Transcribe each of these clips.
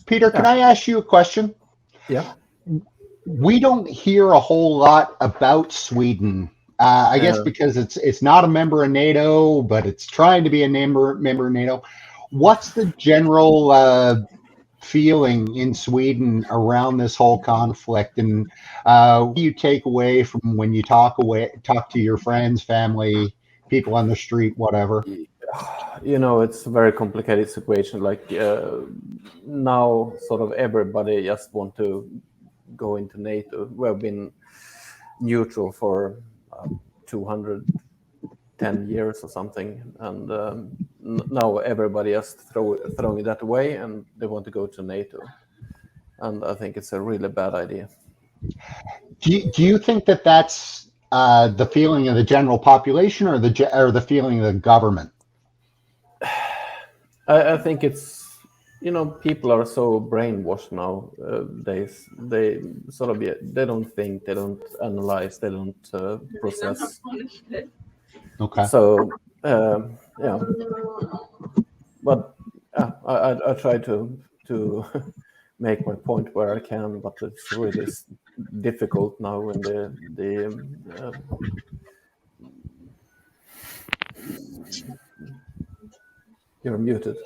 Peter, can I ask you a question? Yeah. We don't hear a whole lot about Sweden. I guess because it's not a member of NATO, but it's trying to be a member of NATO. What's the general feeling in Sweden around this whole conflict, and what do you take away from when you talk to your friends, family, people on the street, whatever? It's a very complicated situation. Like now, sort of everybody just want to go into NATO. We have been neutral for 210 years or something, and now everybody just throwing that away, and they want to go to NATO. And I think it's a really bad idea. Do you think that that's the feeling of the general population, or the feeling of the government? I think it's, people are so brainwashed now. They sort of they don't think, they don't analyze, they don't process. Okay. So yeah, but I try to make my point where I can, but it's really difficult now when you're muted.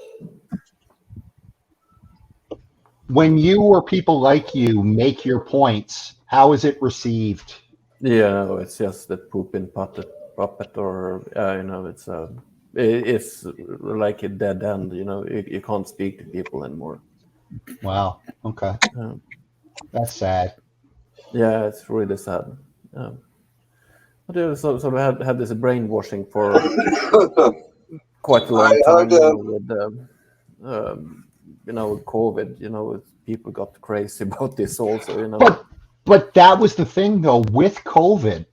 When you or people like you make your points, how is it received? Yeah, it's just the Putin puppet, or it's like a dead end. You can't speak to people anymore. Wow. Okay. That's sad. Yeah, it's really sad. But so we had this brainwashing for quite a long time. With COVID, people got crazy about this also. But that was the thing, though, with COVID.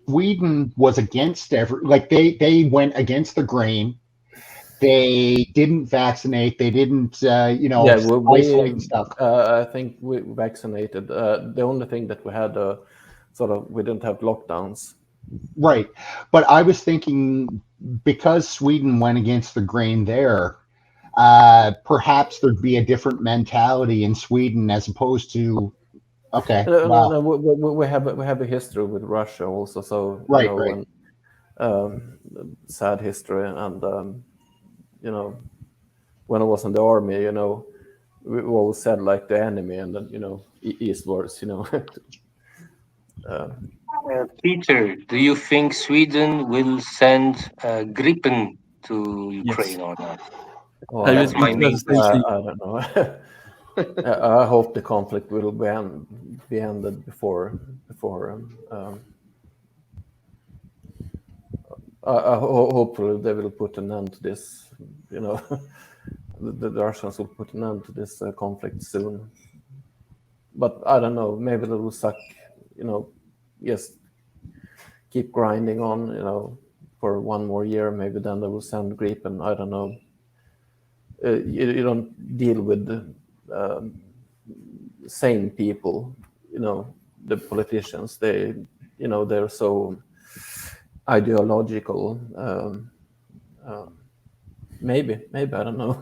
Sweden was against they went against the grain. They didn't vaccinate. They didn't, isolate and stuff. I think we vaccinated. The only thing that we had, we didn't have lockdowns. Right. But I was thinking, because Sweden went against the grain there, perhaps there'd be a different mentality in Sweden as opposed to, okay. No, we have a history with Russia also. So, right. And sad history. And, when I was in the army, we always said like the enemy, and then, eastwards, Peter, do you think Sweden will send Gripen to Ukraine or not? Well, that's my main question. I don't know. I hope the conflict will be ended before. Hopefully they will put an end to this. The Russians will put an end to this conflict soon. But I don't know. Maybe they will suck. Just keep grinding on. For one more year. Maybe then they will send Gripen. I don't know. You don't deal with sane people. The politicians. They're so ideological. Maybe I don't know.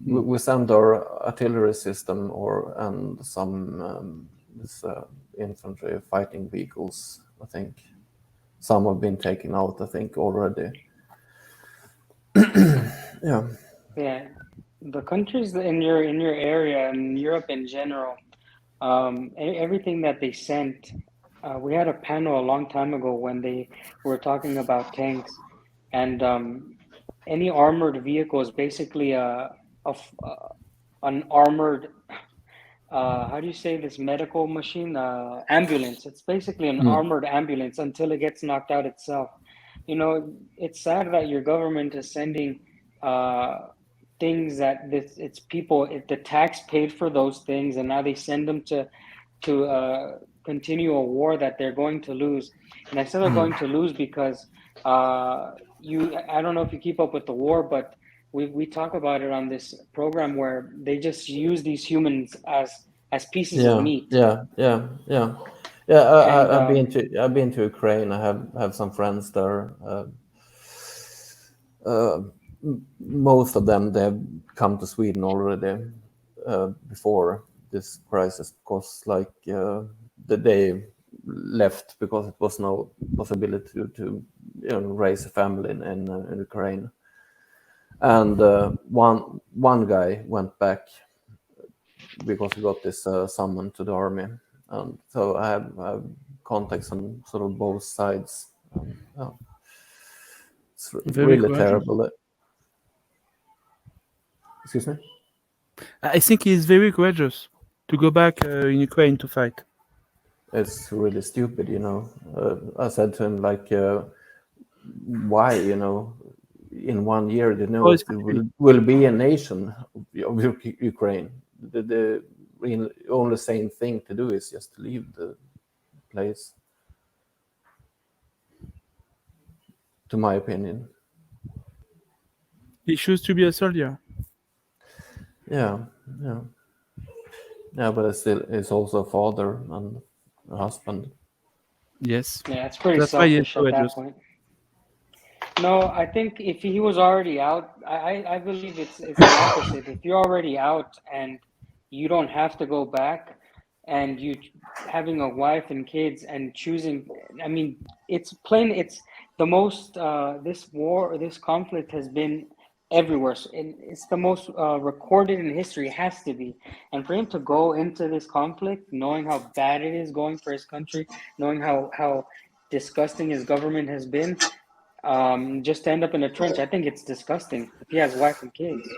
We send our artillery system and some infantry fighting vehicles. I think some have been taken out. I think already. Yeah. Yeah, the countries in your area and Europe in general, everything that they sent. We had a panel a long time ago when they were talking about tanks, and any armored vehicle is basically an armored. How do you say this medical machine? Ambulance. It's basically an armored ambulance until it gets knocked out itself. It's sad that your government is sending things that it's people. The tax paid for those things, and now they send them to continue a war that they're going to lose. And I said they're going to lose because I don't know if you keep up with the war, but we talk about it on this program where they just use these humans as pieces of meat. I've been to Ukraine. I have some friends there. most of them, they have come to Sweden already before this crisis, because like they left because it was no possibility to raise a family in Ukraine. And one guy went back because he got this summon to the army. And so I have contacts on sort of both sides. It's really terrible. Excuse me? I think he's very courageous to go back in Ukraine to fight. It's really stupid, I said to him, like, why, in 1 year, it will be a nation of Ukraine. The only sane thing to do is just to leave the place, to my opinion. He chose to be a soldier. Yeah, but it's also a father and a husband. Yes. Yeah, it's pretty That's why he's selfish at that courageous. point. No, I think if he was already out, I believe it's the opposite. If you're already out and you don't have to go back, and you having a wife and kids and choosing, I mean, it's the most, this conflict has been everywhere. So it's the most recorded in history. It has to be. And for him to go into this conflict, knowing how bad it is going for his country, knowing how disgusting his government has been, just to end up in a trench, I think it's disgusting if he has wife and kids.